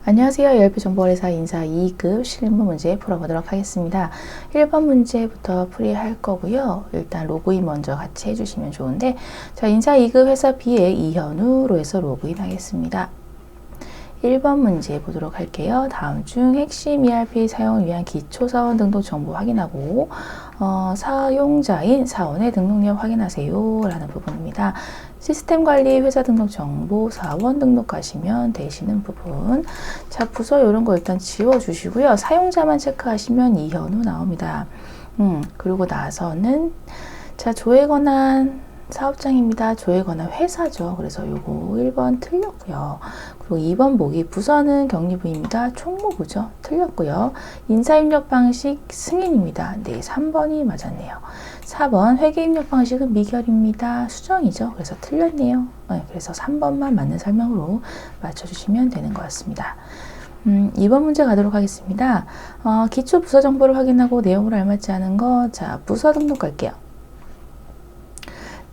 안녕하세요. 열배정보회사 인사 2급 실무 문제 풀어보도록 하겠습니다. 1번 문제부터 풀이할 거고요. 일단 로그인 먼저 같이 해주시면 좋은데, 자, 인사 2급 회사 B의 이현우로 해서 로그인 하겠습니다. 1번 문제 보도록 할게요. 다음 중 핵심 ERP 사용을 위한 기초사원 등록 정보 확인하고 사용자인 사원의 등록력 확인하세요 라는 부분입니다. 시스템 관리 회사 등록 정보 사원 등록하시면 되시는 부분. 자, 부서 이런 거 일단 지워주시고요. 사용자만 체크하시면 이현우 나옵니다. 그리고 나서는 자, 조회 권한 사업장입니다. 조회 권한 회사죠. 그래서 요거 1번 틀렸고요. 그리고 2번 보기 부서는 경리부입니다. 총무부죠. 틀렸고요. 인사입력 방식 승인입니다. 네, 3번이 맞았네요. 4번 회계 입력 방식은 미결입니다. 수정이죠. 그래서 틀렸네요. 네, 그래서 3번만 맞는 설명으로 맞춰주시면 되는 것 같습니다. 2번 문제 가도록 하겠습니다. 기초 부서 정보를 확인하고 내용을 알맞지 않은 거, 자, 부서 등록 갈게요.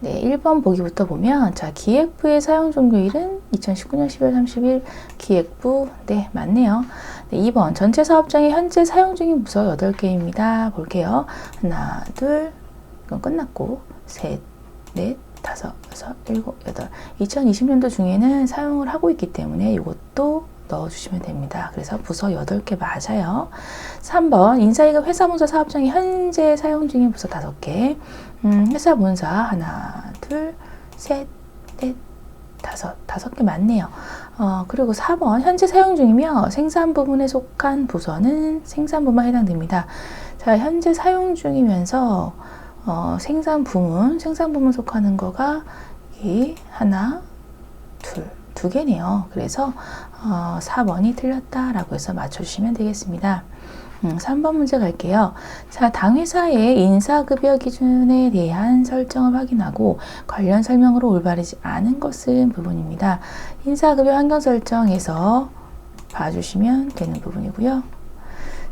네, 1번 보기부터 보면, 자, 기획부의 사용 종료일은 2019년 12월 30일 기획부, 네, 맞네요. 네, 2번 전체 사업장이 현재 사용 중인 부서 8개입니다. 볼게요. 하나, 둘, 이건 끝났고, 셋, 넷, 다섯, 여섯, 일곱, 여덟. 2020년도 중에는 사용을 하고 있기 때문에 이것도 넣어주시면 됩니다. 그래서 부서 8개 맞아요. 3번 인사이급 회사문서 사업장이 현재 사용 중인 부서 5개. 회사문서 하나, 둘, 셋, 넷, 다섯 개 맞네요. 그리고 4번 현재 사용 중이며 생산 부분에 속한 부서는 생산 부문에 해당됩니다. 자, 현재 사용 중이면서 생산 부문 속하는 거가 이 하나, 두 개네요. 그래서 4번이 틀렸다라고 해서 맞춰주시면 되겠습니다. 3번 문제 갈게요. 자, 당회사의 인사급여 기준에 대한 설정을 확인하고 관련 설명으로 올바르지 않은 것은 부분입니다. 인사급여 환경 설정에서 봐주시면 되는 부분이고요.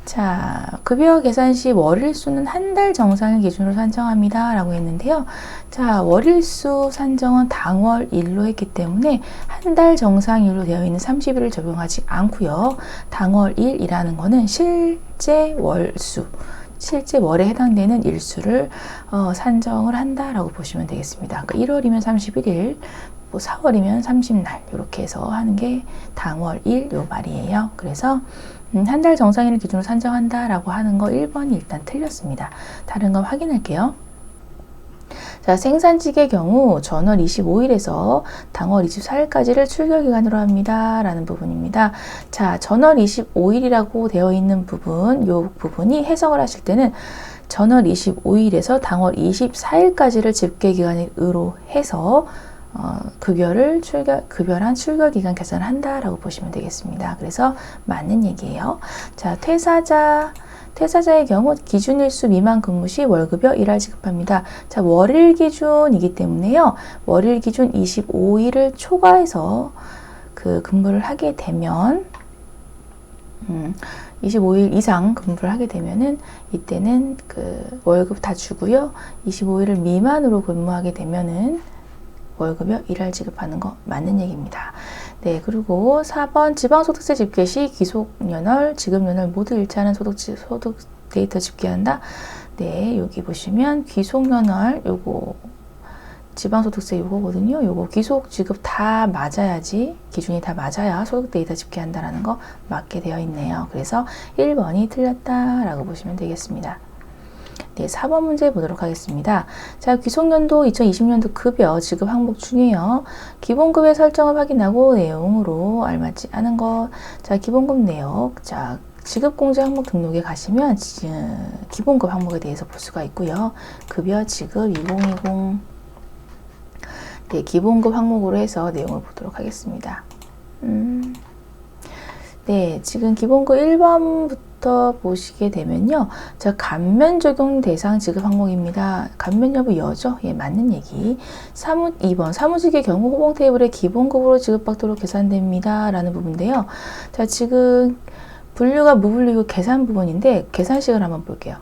자, 급여 계산 시 월일수는 한 달 정상을 기준으로 산정합니다 라고 했는데요. 자, 월일수 산정은 당월일로 했기 때문에 한 달 정상일로 되어 있는 30일을 적용하지 않고요. 당월일이라는 거는 실제 월수, 실제 월에 해당되는 일수를 산정을 한다라고 보시면 되겠습니다. 그러니까 1월이면 31일, 뭐 4월이면 30날 이렇게 해서 하는 게 당월일 요 말이에요. 그래서 한 달 정상일을 기준으로 산정한다라고 하는 거 1번이 일단 틀렸습니다. 다른 거 확인할게요. 자, 생산직의 경우 전월 25일에서 당월 24일까지를 출결기간으로 합니다. 라는 부분입니다. 자, 전월 25일이라고 되어 있는 부분, 요 부분이 해석을 하실 때는 전월 25일에서 당월 24일까지를 집계기간으로 해서 급여란 출결기간 계산을 한다라고 보시면 되겠습니다. 그래서 맞는 얘기예요. 자, 퇴사자의 경우 기준일수 미만 근무 시 월급여 1할 지급합니다. 자, 월일 기준이기 때문에요. 월일 기준 25일을 초과해서 그 근무를 하게 되면 25일 이상 근무를 하게 되면은 이때는 그 월급 다 주고요. 25일을 미만으로 근무하게 되면은 월급여 1할 지급하는 거 맞는 얘기입니다. 네, 그리고 4번 지방소득세 집계 시 기속연월, 지급연월 모두 일치하는 소득 데이터 집계한다. 네, 여기 보시면 기속연월 요거 지방소득세 요거거든요. 요거 기속 지급 다 맞아야지, 기준이 다 맞아야 소득 데이터 집계한다라는 거 맞게 되어 있네요. 그래서 1번이 틀렸다라고 보시면 되겠습니다. 네, 4번 문제 보도록 하겠습니다. 자, 기속연도 2020년도 급여 지급 항목 중에요. 기본급의 설정을 확인하고 내용으로 알맞지 않은 것. 자, 기본급 내역. 자, 지급공제 항목 등록에 가시면 기본급 항목에 대해서 볼 수가 있고요. 급여 지급 2020. 네, 기본급 항목으로 해서 내용을 보도록 하겠습니다. 네, 지금 기본급 1번부터 보시게 되면요. 자, 감면 적용 대상 지급 항목입니다. 감면 여부 여죠? 예, 맞는 얘기. 2번 사무직의 경우 호봉 테이블에 기본급으로 지급받도록 계산됩니다. 라는 부분인데요. 자, 지금 분류가 무분류고 계산 부분인데 계산식을 한번 볼게요.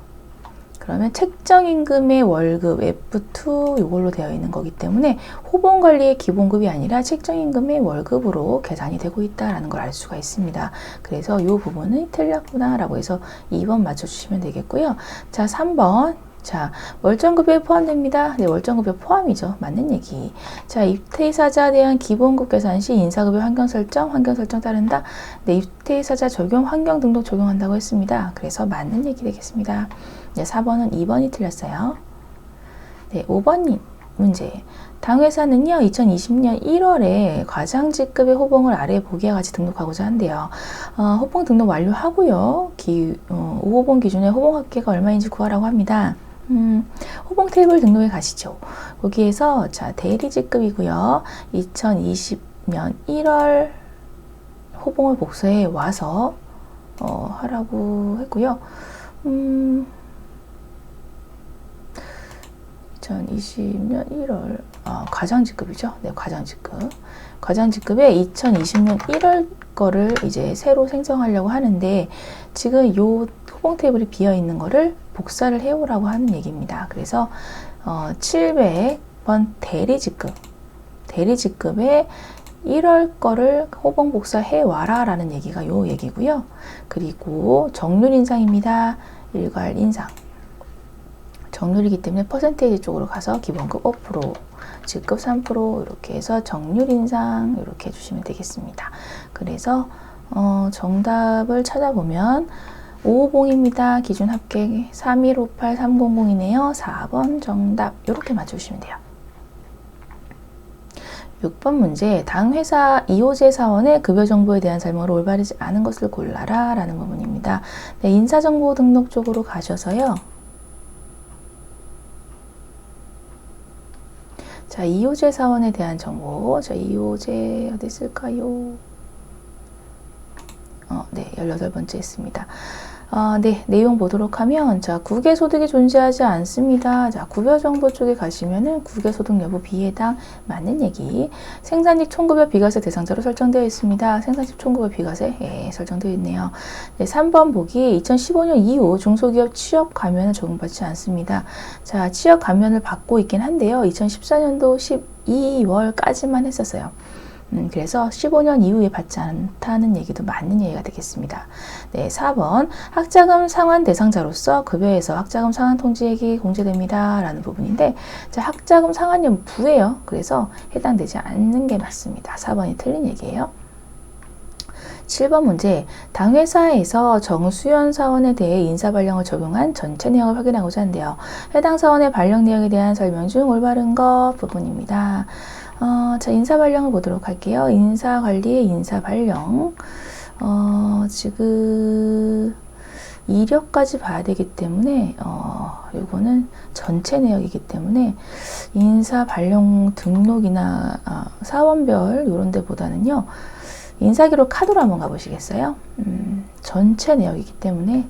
그러면 책정임금의 월급 F2 이걸로 되어 있는 거기 때문에 호봉관리의 기본급이 아니라 책정임금의 월급으로 계산이 되고 있다는 걸 알 수가 있습니다. 그래서 이 부분은 틀렸구나 라고 해서 2번 맞춰주시면 되겠고요. 자, 3번. 자, 월정급여에 포함됩니다. 네, 월정급여 포함이죠. 맞는 얘기. 자, 입퇴사자에 대한 기본급 계산 시 인사급여 환경 설정 따른다. 네, 입퇴사자 적용 환경 등록 적용한다고 했습니다. 그래서 맞는 얘기 되겠습니다. 네, 4번은 2번이 틀렸어요. 네, 5번 문제. 당회사는요, 2020년 1월에 과장직급의 호봉을 아래 보기와 같이 등록하고자 한대요. 호봉 등록 완료하고요. 5호봉 기준의 호봉 합계가 얼마인지 구하라고 합니다. 호봉 테이블 등록에 가시죠. 거기에서 자, 대리직급이고요. 2020년 1월 호봉을 복사해 와서 하라고 했고요. 2020년 1월 과장직급이죠. 네, 과장직급. 과장직급에 2020년 1월 거를 이제 새로 생성하려고 하는데 지금 요 호봉 테이블이 비어 있는 거를 복사를 해오라고 하는 얘기입니다. 그래서 700번 대리직급에 1월 거를 호봉 복사해 와라 라는 얘기가 요 얘기고요. 그리고 정률 인상입니다. 일괄 인상. 정률이기 때문에 퍼센테이지 쪽으로 가서 기본급 5%, 직급 3% 이렇게 해서 정률 인상 이렇게 해주시면 되겠습니다. 그래서 정답을 찾아보면 550입니다. 기준 합계 3158300이네요. 4번 정답 이렇게 맞추시면 돼요. 6번 문제. 당 회사 2호제 사원의 급여 정보에 대한 설명을 올바르지 않은 것을 골라라 라는 부분입니다. 네, 인사정보 등록 쪽으로 가셔서요. 자, 2호제 사원에 대한 정보. 자, 2호제 어디 있을까요? 네, 18번째 있습니다. 네, 내용 보도록 하면, 자, 국외소득이 존재하지 않습니다. 자, 급여정보 쪽에 가시면은 국외소득 여부 비해당 맞는 얘기. 생산직 총급여 비과세 대상자로 설정되어 있습니다. 생산직 총급여 비과세, 예, 설정되어 있네요. 네, 3번 보기 2015년 이후 중소기업 취업 감면을 적용받지 않습니다. 자, 취업 감면을 받고 있긴 한데요. 2014년도 12월까지만 했었어요. 그래서 15년 이후에 받지 않다는 얘기도 맞는 얘기가 되겠습니다. 네, 4번 학자금 상환 대상자로서 급여에서 학자금 상환 통지액이 공제됩니다 라는 부분인데, 자, 학자금 상환은 부예요. 그래서 해당되지 않는 게 맞습니다. 4번이 틀린 얘기예요. 7번 문제. 당회사에서 정수연 사원에 대해 인사발령을 적용한 전체 내역을 확인하고자 한대요. 해당 사원의 발령 내역에 대한 설명 중 올바른 것 부분입니다. 자, 인사발령을 보도록 할게요. 인사관리의 인사발령. 지금 이력까지 봐야 되기 때문에, 요거는 전체 내역이기 때문에, 인사발령 등록이나, 사원별, 요런 데보다는요, 인사기록 카드로 한번 가보시겠어요? 전체 내역이기 때문에,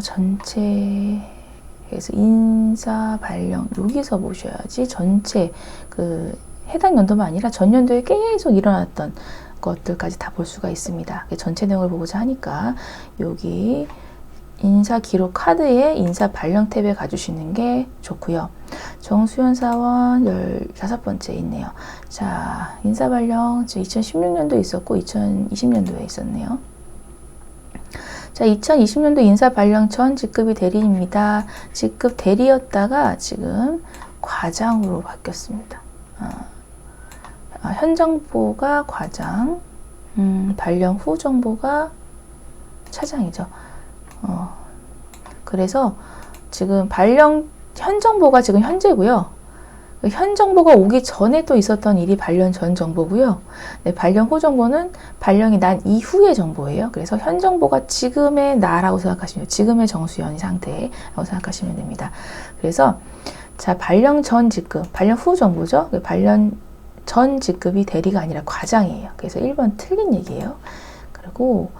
전체, 그래서 인사 발령 여기서 보셔야지 전체 해당 연도만 아니라 전년도에 계속 일어났던 것들까지 다 볼 수가 있습니다. 전체 내용을 보고자 하니까 여기 인사 기록 카드에 인사 발령 탭에 가주시는 게 좋고요. 정수연 사원 15번째 있네요. 자, 인사 발령 2016년도 있었고 2020년도에 있었네요. 자, 2020년도 인사 발령 전 직급이 대리입니다. 직급 대리였다가 지금 과장으로 바뀌었습니다. 현 정보가 과장, 발령 후 정보가 차장이죠. 그래서 지금 현 정보가 지금 현재고요. 현 정보가 오기 전에 또 있었던 일이 발령 전 정보고요. 네, 발령 후 정보는 발령이 난 이후의 정보예요. 그래서 현 정보가 지금의 나라고 생각하시면, 지금의 정수연이 상태라고 생각하시면 됩니다. 그래서 자, 발령 전 직급, 발령 후 정보죠. 발령 전 직급이 대리가 아니라 과장이에요. 그래서 1번 틀린 얘기예요. 그리고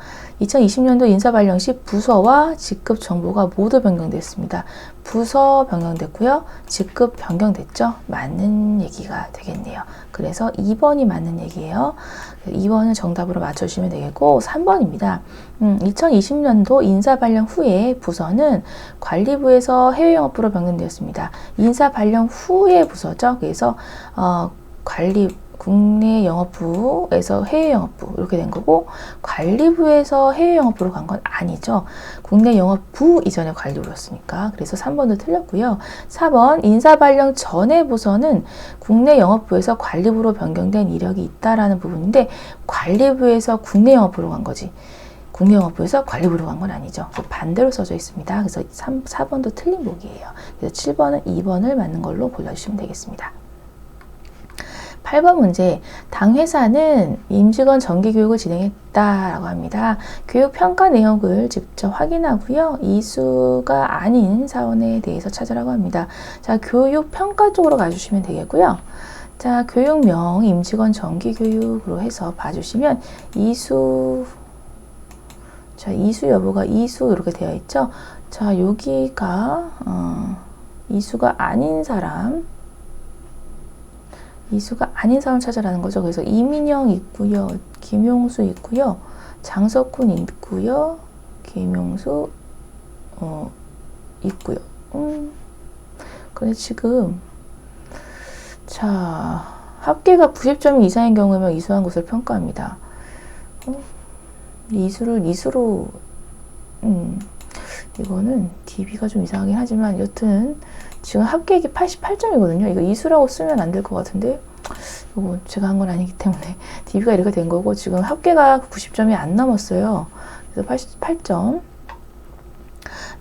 2020년도 인사 발령 시 부서와 직급 정보가 모두 변경됐습니다. 부서 변경됐고요. 직급 변경됐죠? 맞는 얘기가 되겠네요. 그래서 2번이 맞는 얘기예요. 2번은 정답으로 맞춰주시면 되겠고 3번입니다. 2020년도 인사 발령 후에 부서는 관리부에서 해외영업부로 변경되었습니다. 인사 발령 후에 부서죠. 그래서 국내 영업부에서 해외 영업부 이렇게 된 거고 관리부에서 해외 영업부로 간 건 아니죠. 국내 영업부 이전에 관리부였으니까. 그래서 3번도 틀렸고요. 4번 인사 발령 전에 부서는 국내 영업부에서 관리부로 변경된 이력이 있다라는 부분인데 관리부에서 국내 영업부로 간 거지. 국내 영업부에서 관리부로 간 건 아니죠. 반대로 써져 있습니다. 그래서 4번도 틀린 보기예요. 그래서 7번은 2번을 맞는 걸로 골라주시면 되겠습니다. 8번 문제, 당 회사는 임직원 정기교육을 진행했다라고 합니다. 교육 평가 내역을 직접 확인하고요. 이수가 아닌 사원에 대해서 찾으라고 합니다. 자, 교육 평가 쪽으로 가주시면 되겠고요. 자, 교육명 임직원 정기교육으로 해서 봐주시면 이수, 자, 이수 여부가 이수 이렇게 되어 있죠. 자, 여기가 이수가 아닌 사람, 이수가 아닌 사람 찾아라는 거죠. 그래서 이민영 있고요. 김용수 있고요. 장석훈 있고요. 김용수 있고요. 근데 지금 자, 합계가 90점 이상인 경우에만 이수한 것을 평가합니다. 이수를 이수로 이거는 DB가 좀 이상하긴 하지만 여튼 지금 합계액이 88점이거든요. 이거 이수라고 쓰면 안 될 것 같은데 이거 제가 한 건 아니기 때문에 DB가 이렇게 된 거고 지금 합계가 90점이 안 넘었어요. 그래서 88점.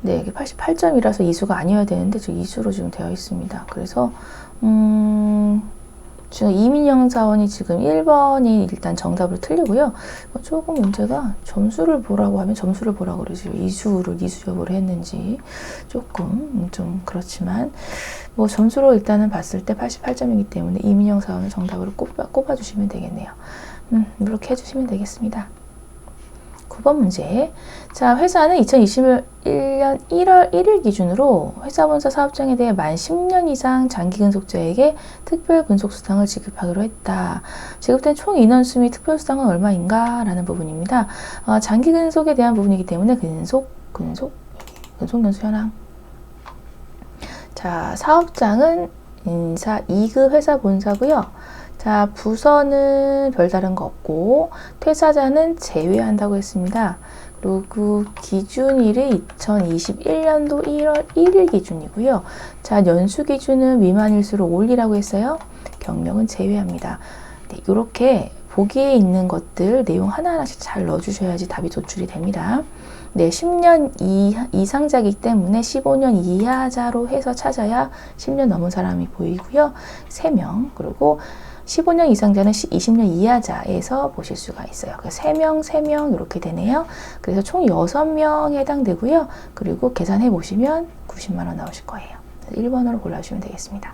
네, 이게 88점이라서 이수가 아니어야 되는데 지금 이수로 지금 되어 있습니다. 그래서 지금 이민영 사원이 지금 1번이 일단 정답으로 틀리고요. 조금 문제가 점수를 보라고 하면 점수를 보라고 그러지 이수를 이수 여부를 했는지 조금 좀 그렇지만 뭐 점수로 일단은 봤을 때 88점이기 때문에 이민영 사원을 정답으로 꼽아주시면 되겠네요. 이렇게 해주시면 되겠습니다. 9번 문제. 자, 회사는 2021년 1월 1일 기준으로 회사본사 사업장에 대해 만 10년 이상 장기근속자에게 특별근속수당을 지급하기로 했다. 지급된 총 인원수 및 특별수당은 얼마인가? 라는 부분입니다. 장기근속에 대한 부분이기 때문에 근속연수 현황. 자, 사업장은 인사 2급 회사 본사고요. 자, 부서는 별다른 거 없고 퇴사자는 제외한다고 했습니다. 그리고 그 기준일이 2021년도 1월 1일 기준이고요. 자, 연수 기준은 미만일수록 올리라고 했어요. 경력은 제외합니다. 네, 이렇게 보기에 있는 것들 내용 하나하나씩 잘 넣어주셔야지 답이 도출이 됩니다. 네, 10년 이상자이기 때문에 15년 이하자로 해서 찾아야 10년 넘은 사람이 보이고요. 3명, 그리고 15년 이상자는 20년 이하자에서 보실 수가 있어요. 그래서 3명 이렇게 되네요. 그래서 총 6명에 해당되고요. 그리고 계산해 보시면 90만 원 나오실 거예요. 1번으로 골라주시면 되겠습니다.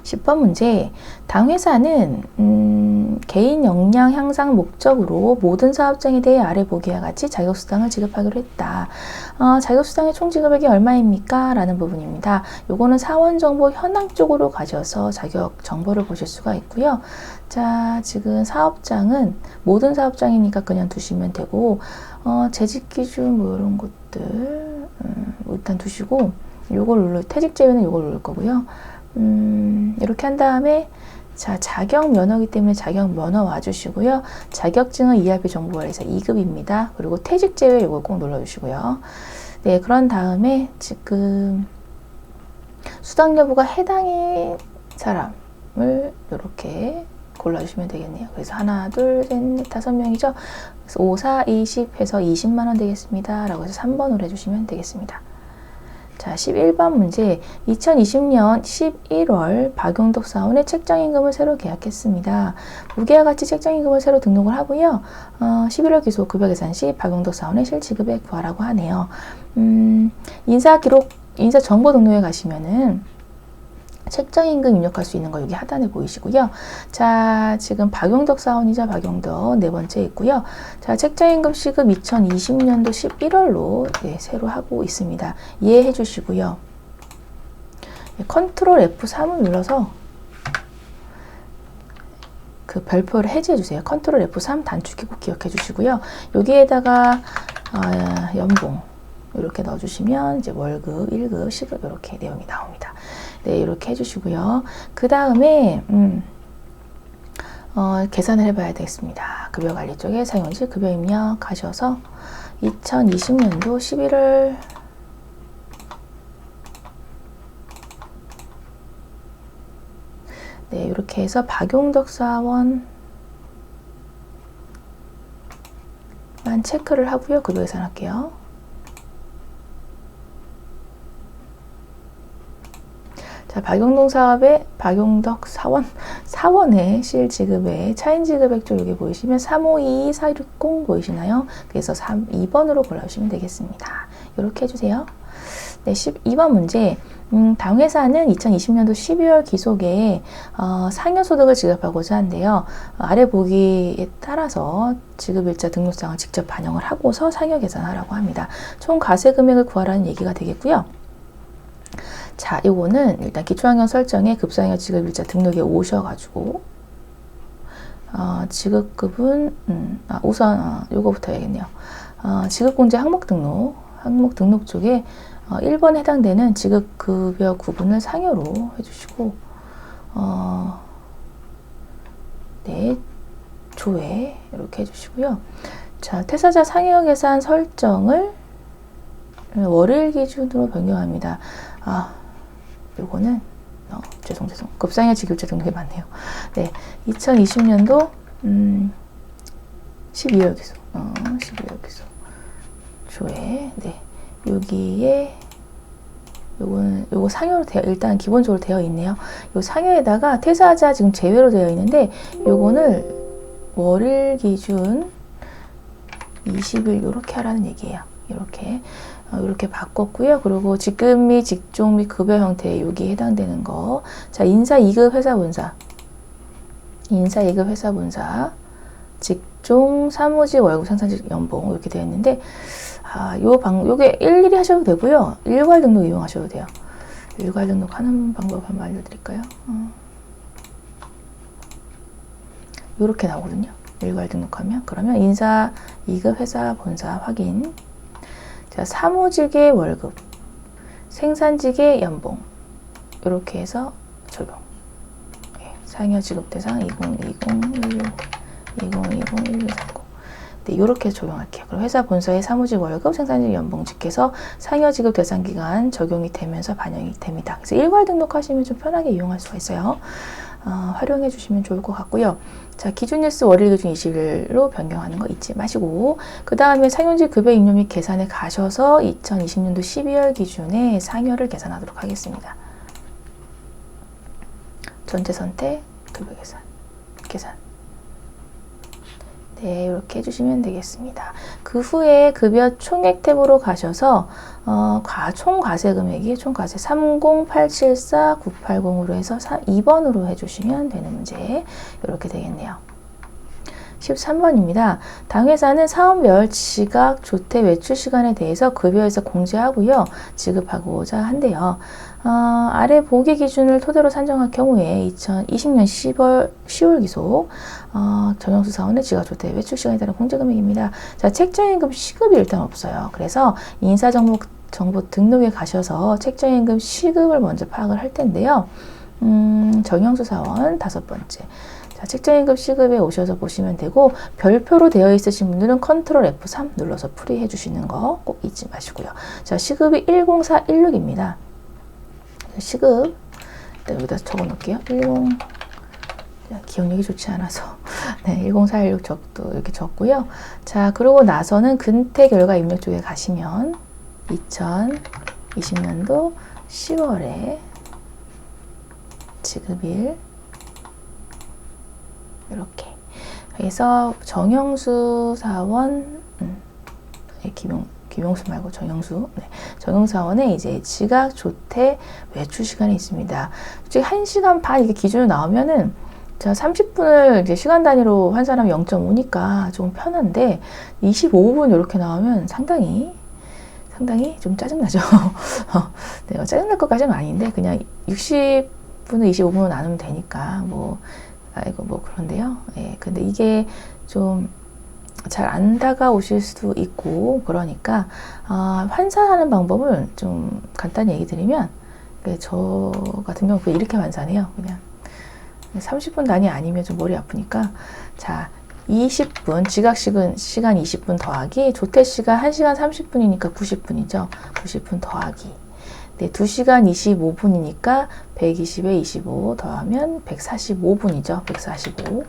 10번 문제. 당 회사는 개인 역량 향상 목적으로 모든 사업장에 대해 아래 보기와 같이 자격수당을 지급하기로 했다. 자격수당의 총 지급액이 얼마입니까? 라는 부분입니다. 요거는 사원정보 현황 쪽으로 가셔서 자격 정보를 보실 수가 있고요. 자, 지금 사업장은 모든 사업장이니까 그냥 두시면 되고 재직기준 뭐 이런 것들 일단 두시고 요걸 퇴직 제외는 요걸 누를 거고요. 이렇게 한 다음에 자, 자격 면허이기 때문에 자격 면허 와주시고요. 자격증은 ERP 정보관리사 2급입니다. 그리고 퇴직 제외 이걸 꼭 눌러주시고요. 네, 그런 다음에 지금 수당 여부가 해당인 사람을 이렇게 골라주시면 되겠네요. 그래서 하나, 둘, 셋, 넷, 5명이죠. 그래서 5, 4, 20 해서 20만 원 되겠습니다. 라고 해서 3번으로 해주시면 되겠습니다. 자, 11번 문제. 2020년 11월 박용덕 사원의 책정임금을 새로 계약했습니다. 무게와 같이 책정임금을 새로 등록을 하고요. 11월 기소 급여 계산 시 박용덕 사원의 실지급액 구하라고 하네요. 인사 정보 등록에 가시면은 책정임금 입력할 수 있는 거 여기 하단에 보이시고요. 자, 지금 박용덕 사원이자 박용덕 네 번째 있고요. 자, 책정임금 시급 2020년도 11월로 네, 새로 하고 있습니다. 이해해 주시고요. 네, 컨트롤 F3을 눌러서 그 별표를 해제해 주세요. 컨트롤 F3 단축키 꼭 기억해 주시고요. 여기에다가 연봉 이렇게 넣어주시면 이제 월급, 1급, 시급 이렇게 내용이 나옵니다. 네, 이렇게 해주시고요. 그 다음에 계산을 해봐야 되겠습니다. 급여관리 쪽에 사용지 급여 입력 가셔서 2020년도 11월 네, 이렇게 해서 박용덕 사원만 체크를 하고요. 급여 계산할게요. 자, 박용동 사업의 박용덕 사원의 실지급의 차인지급 쪽 여기 보이시면 352460 보이시나요? 그래서 2번으로 골라주시면 되겠습니다. 이렇게 해주세요. 네, 12번 문제. 다음 회사는 2020년도 12월 기속에 상여소득을 지급하고자 한대요. 아래 보기에 따라서 지급일자 등록상을 직접 반영을 하고서 상여 계산하라고 합니다. 총 과세 금액을 구하라는 얘기가 되겠고요. 자, 요거는 일단 기초환경 설정에 급상여 지급일자 등록에 오셔가지고 지급급은 우선 요거부터 해야겠네요. 지급공제 항목 등록 쪽에 1번에 해당되는 지급급여 구분을 상여로 해주시고 네, 조회 이렇게 해주시고요. 자, 퇴사자 상여 계산 설정을 월일 기준으로 변경합니다. 요거는 죄송 급상여 지급자 등록이 맞네요. 네, 2020년도 12월 기소 12월 기소 조회 네, 여기에 요거 상여로 일단 기본적으로 되어 있네요. 요 상여에다가 퇴사자 지금 제외로 되어 있는데 요거는 월일 기준 20일 요렇게 하라는 얘기예요. 이렇게 바꿨고요. 그리고 직급 및 직종 및 급여 형태 여기에 해당되는 거. 자, 인사 2급 회사 본사, 직종 사무직 월급 생산직 연봉 이렇게 되어 있는데 요게 일일이 하셔도 되고요. 일괄 등록 이용하셔도 돼요. 일괄 등록하는 방법 한번 알려드릴까요? 요렇게 나오거든요. 일괄 등록하면 그러면 인사 2급 회사 본사 확인. 자, 사무직의 월급, 생산직의 연봉 이렇게 해서 적용. 네, 상여 지급 대상 2020-1130 네, 이렇게 적용할게요. 그럼 회사 본사의 사무직 월급, 생산직 연봉 직해서 상여 지급 대상 기간 적용이 되면서 반영이 됩니다. 그래서 일괄 등록하시면 좀 편하게 이용할 수가 있어요. 활용해 주시면 좋을 것 같고요. 자, 기준일수 월일 기준 20일로 변경하는 거 잊지 마시고 그 다음에 상여직 급여 입력 및 계산에 가셔서 2020년도 12월 기준에 상여를 계산하도록 하겠습니다. 전체 선택, 급여 계산. 네, 이렇게 해주시면 되겠습니다. 그 후에 급여 총액 탭으로 가셔서 총 과세 금액이 총 과세 30874-980으로 해서 2번으로 해주시면 되는 문제 이렇게 되겠네요. 13번입니다. 당회사는 사업별 지각 조퇴 외출 시간에 대해서 급여에서 공제하고요. 지급하고자 한대요. 아래 보기 기준을 토대로 산정할 경우에 2020년 10월 기속 정영수 사원의 지각 조퇴 외출 시간에 따른 공제금액입니다. 자, 책정임금 시급이 일단 없어요. 그래서 인사정보 등록에 가셔서 책정임금 시급을 먼저 파악을 할 텐데요. 정영수 사원 5번째. 자, 책정임금 시급에 오셔서 보시면 되고 별표로 되어 있으신 분들은 컨트롤 F3 눌러서 풀이해 주시는 거 꼭 잊지 마시고요. 자, 시급이 10416입니다. 시급 일단 여기다 적어 놓을게요. 기억력이 좋지 않아서 네, 10416 이렇게 적고요. 자, 그러고 나서는 근태 결과 입력 쪽에 가시면 2020년도 10월에 지급일 이렇게 해서 정영수 사원 김용수 말고 정영수. 네. 정영사원의 이제 지각, 조퇴, 외출 시간이 있습니다. 솔직히 1시간 반 이게 기준으로 나오면은 자, 30분을 이제 시간 단위로 환산하면 0.5니까 좀 편한데 25분 이렇게 나오면 상당히 좀 짜증나죠. 네, 짜증날 것까지는 아닌데 그냥 60분을 25분으로 나누면 되니까 뭐 아이고 뭐 그런데요. 예, 근데 이게 좀 잘 안 다가오실 수도 있고 그러니까 환산하는 방법을 좀 간단히 얘기 드리면 저 같은 경우 이렇게 환산해요. 그냥 30분 단위 아니면 좀 머리 아프니까 자 20분 지각 시간 20분 더하기 조퇴 시간 1시간 30분이니까 90분이죠. 90분 더하기 네, 2시간 25분이니까 120에 25 더하면 145분이죠. 145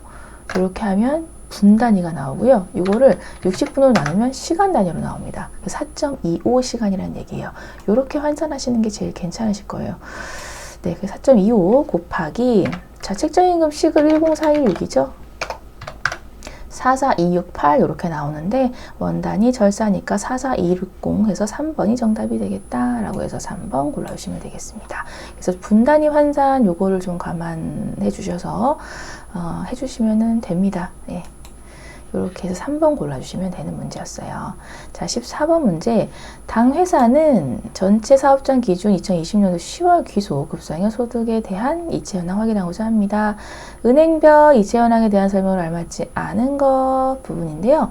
이렇게 하면 분 단위가 나오고요. 이거를 60분으로 나누면 시간 단위로 나옵니다. 4.25 시간이라는 얘기예요. 이렇게 환산하시는 게 제일 괜찮으실 거예요. 네, 4.25 곱하기 자, 책정임금식을 10416이죠. 44268 이렇게 나오는데 원단이 절사니까 44260 해서 3번이 정답이 되겠다라고 해서 3번 골라주시면 되겠습니다. 그래서 분단위 환산 요거를 좀 감안해 주셔서 해주시면 됩니다. 네. 이렇게 해서 3번 골라주시면 되는 문제였어요. 자, 14번 문제. 당 회사는 전체 사업장 기준 2020년도 10월 기소 급상여 소득에 대한 이체 현황 확인하고자 합니다. 은행별 이체 현황에 대한 설명을 알맞지 않은 것 부분인데요.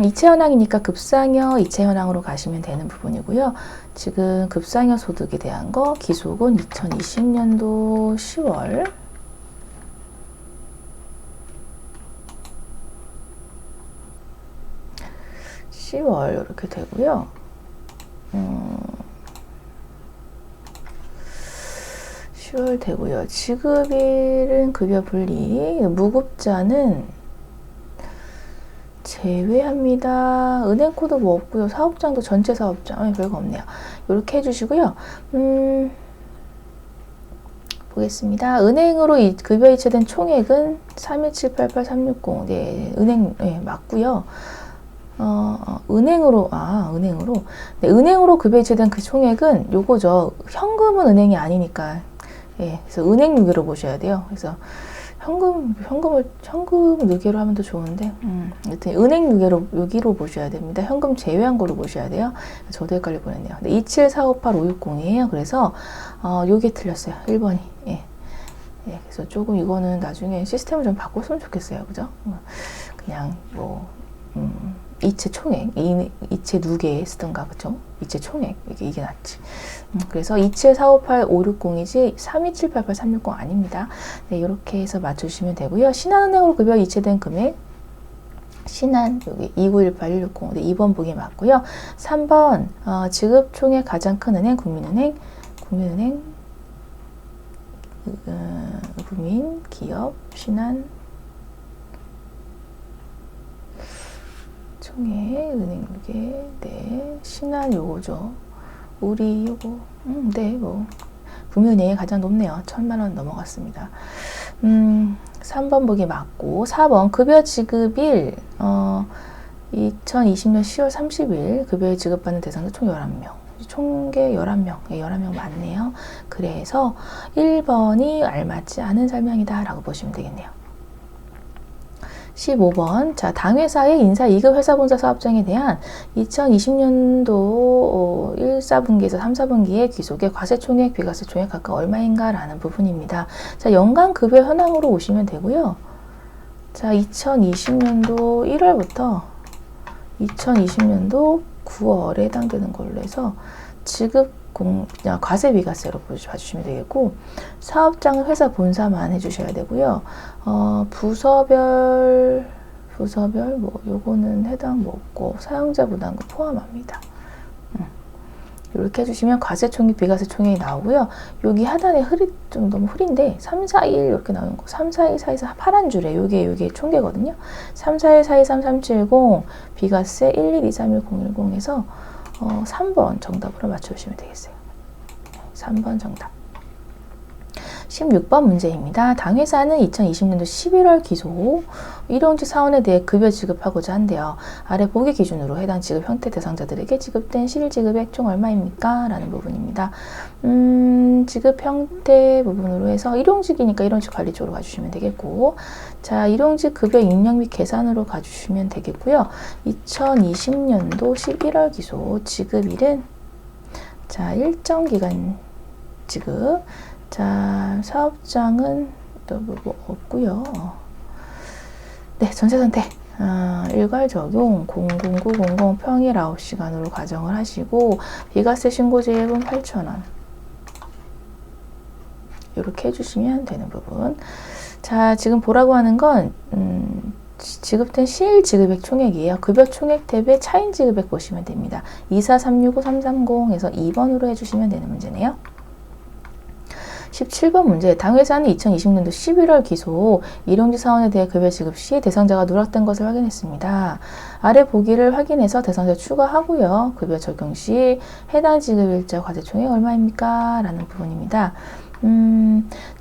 이체 현황이니까 급상여 이체 현황으로 가시면 되는 부분이고요. 지금 급상여 소득에 대한 거 기소건 2020년도 10월 이렇게 되고요. 10월 되고요. 지급일은 급여 분리, 무급자는 제외합니다. 은행 코드 뭐 없고요. 사업장도 전체 사업장 별거 없네요. 이렇게 해주시고요. 보겠습니다. 은행으로 급여 이체된 총액은 31788,360. 네, 은행 맞고요. 은행으로. 네, 은행으로 급여 이체된 그 총액은 요거죠. 현금은 은행이 아니니까. 예, 그래서 은행 누계로 보셔야 돼요. 그래서 현금 누계로 하면 더 좋은데, 여튼 은행 누계로 여기로 보셔야 됩니다. 현금 제외한 거로 보셔야 돼요. 저도 헷갈려 보냈네요. 27458,560이에요. 그래서 요게 틀렸어요. 1번이. 예. 예, 그래서 조금 이거는 나중에 시스템을 좀 바꿨으면 좋겠어요. 그죠? 그냥 뭐 이체 총액, 이체 누계 쓰던가, 그쵸? 이체 총액, 이게 낫지. 그래서 27458,560이지 32788,360 아닙니다. 네, 이렇게 해서 맞추시면 되고요. 신한은행으로 급여 이체된 금액, 신한 여기 2918160, 네, 2번 보기 맞고요. 3번 지급 총액 가장 큰 은행 국민은행, 국민, 기업, 신한 총액, 은행 누계, 네, 신한 요거죠. 우리 요거, 네, 뭐 국민은행이 가장 높네요. 1,000만원 넘어갔습니다. 3번 보기 맞고, 4번 급여 지급일 2020년 10월 30일 급여를 지급받는 대상자 총 11명. 총계 11명, 11명 맞네요. 그래서 1번이 알맞지 않은 설명이다 라고 보시면 되겠네요. 15번. 자, 당회사의 인사 2급 회사본사 사업장에 대한 2020년도 1, 4분기에서 3, 4분기의 귀속의 과세총액, 비과세총액 각각 얼마인가 라는 부분입니다. 자, 연간 급여 현황으로 오시면 되고요. 자, 2020년도 1월부터 2020년도 9월에 해당되는 걸로 해서 지급 과세 비과세로 봐주시면 되겠고, 사업장은 회사 본사만 해주셔야 되고요. 부서별 뭐 요거는 해당 뭐 없고 사용자 부담금 포함합니다. 이렇게 해주시면 과세총액 비과세총액이 나오고요. 여기 하단에 좀 너무 흐린데 3, 4, 1 이렇게 나오는 거 3, 4, 1, 4, 2, 4 파란 줄에 요게 총계거든요. 3, 4, 1, 4, 2, 3, 3, 7, 0 비과세 1, 1, 2, 3, 1, 0, 1, 0에서 3번 정답으로 맞춰주시면 되겠어요. 3번 정답. 16번 문제입니다. 당회사는 2020년도 11월 기소 일용직 사원에 대해 급여 지급하고자 한대요. 아래 보기 기준으로 해당 지급 형태 대상자들에게 지급된 실질 지급액 총 얼마입니까? 라는 부분입니다. 지급 형태 부분으로 해서 일용직이니까 일용직 관리 쪽으로 가주시면 되겠고, 자, 일용직 급여 입력 및 계산으로 가주시면 되겠고요. 2020년도 11월 기소 지급일은 자, 일정 기간 지급. 자, 사업장은 또 뭐 없고요. 네, 전세 선택. 일괄 적용 00900 평일 9시간으로 가정을 하시고 비과세 신고제액은 8,000원. 이렇게 해주시면 되는 부분. 자, 지금 보라고 하는 건 지급된 실 지급액 총액이에요. 급여 총액 탭에 차인 지급액 보시면 됩니다. 24365-330에서 2번으로 해주시면 되는 문제네요. 17번 문제. 당회사는 2020년도 11월 기소 일용직 사원에 대해 급여 지급 시 대상자가 누락된 것을 확인했습니다. 아래 보기를 확인해서 대상자 추가하고요. 급여 적용 시 해당 지급일자 과세총액 얼마입니까? 라는 부분입니다.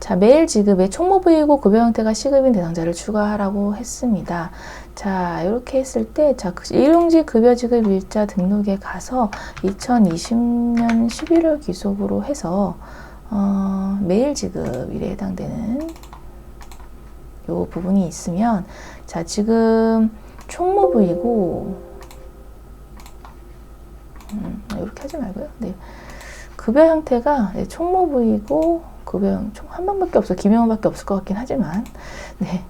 자, 매일 지급에 총무부이고 급여 형태가 시급인 대상자를 추가하라고 했습니다. 자, 이렇게 했을 때, 자, 일용직 급여 지급 일자 등록에 가서 2020년 11월 기속으로 해서 매일 지급일에 해당되는 요 부분이 있으면, 자, 지금 총무부이고, 이렇게 하지 말고요. 네. 급여 형태가 네, 총무부이고, 급여 총 한 번밖에 없어. 김영호밖에 없을 것 같긴 하지만, 네.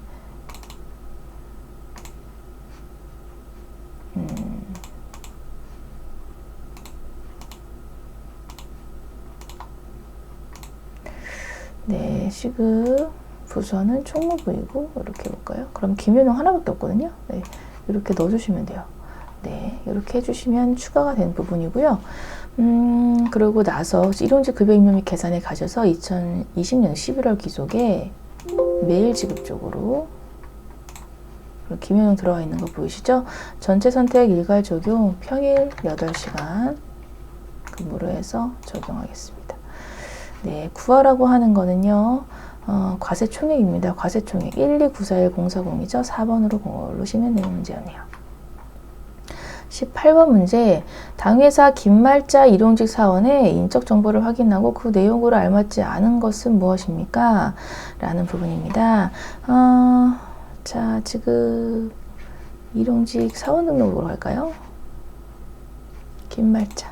네, 시급 부서는 총무부이고 이렇게 해볼까요? 그럼 김윤용 하나밖에 없거든요. 네, 이렇게 넣어주시면 돼요. 네, 이렇게 해주시면 추가가 된 부분이고요. 그러고 나서 일용직 급여 입력 및 계산에 가셔서 2020년 11월 기속에 매일 지급 쪽으로 김윤용 들어가 있는 거 보이시죠? 전체 선택 일괄 적용 평일 8시간 근무로 해서 적용하겠습니다. 네, 구하라고 하는 거는요, 과세총액입니다. 과세총액 1294104이죠. 4번으로 고르시면 되는 문제였네요. 18번 문제. 당회사 김말자 일용직 사원의 인적 정보를 확인하고 그 내용으로 알맞지 않은 것은 무엇입니까? 라는 부분입니다. 자, 지금 일용직 사원 등록으로 할까요? 김말자.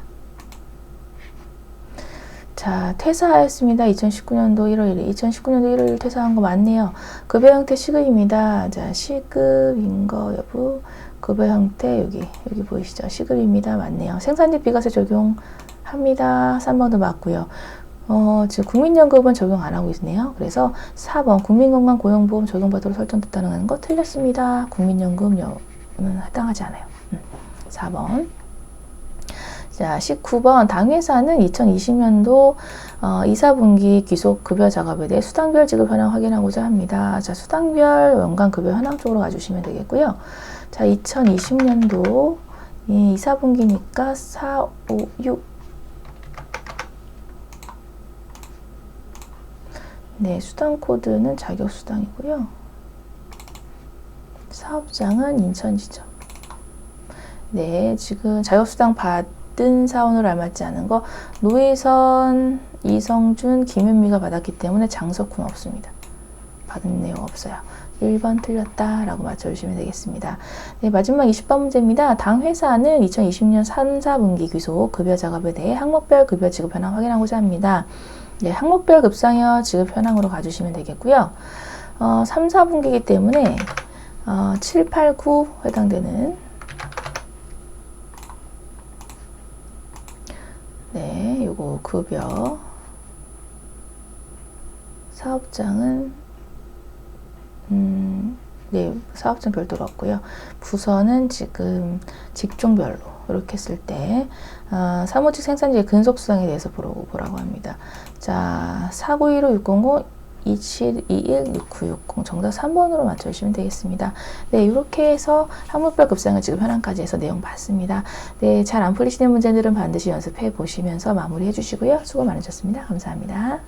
자, 퇴사하였습니다. 2019년도 1월 1일. 2019년도 1월 1일 퇴사한 거 맞네요. 급여 형태 시급입니다. 자, 시급인 거 여부. 급여 형태 여기 보이시죠? 시급입니다. 맞네요. 생산직 비과세 적용합니다. 3번도 맞고요. 지금 국민연금은 적용 안 하고 있네요. 그래서 4번 국민건강고용보험 적용받도록 설정됐다는 거 틀렸습니다. 국민연금은 해당하지 않아요. 4번. 자, 19번 당회사는 2020년도 2, 4분기 귀속 급여 작업에 대해 수당별 지급 현황 확인하고자 합니다. 자, 수당별 연간 급여 현황 쪽으로 가주시면 되겠고요. 자, 2020년도 2, 4분기니까 4, 5, 6 네, 수당 코드는 자격수당이고요. 사업장은 인천지점. 네, 지금 자격수당 받은 사원으로 알맞지 않은 거 노희선, 이성준, 김윤미가 받았기 때문에 장석훈 없습니다. 받은 내용 없어요. 1번 틀렸다 라고 맞춰주시면 되겠습니다. 네, 마지막 20번 문제입니다. 당 회사는 2020년 3, 4분기 귀속 급여 작업에 대해 항목별 급여 지급 현황 확인하고자 합니다. 네, 항목별 급상여 지급 현황으로 가주시면 되겠고요. 3, 4분기이기 때문에 7, 8, 9 해당되는 네, 요거 급여 사업장은 네, 사업장 별도로 없고요. 부서는 지금 직종별로 이렇게 했을 때 사무직 생산지의 근속수당에 대해서 보라고 합니다. 자, 4915-600 2721-6960 정답 3번으로 맞춰주시면 되겠습니다. 네, 이렇게 해서 항목별 급상을 지금 현황까지 해서 내용 봤습니다. 네, 잘 안 풀리시는 문제들은 반드시 연습해 보시면서 마무리해 주시고요. 수고 많으셨습니다. 감사합니다.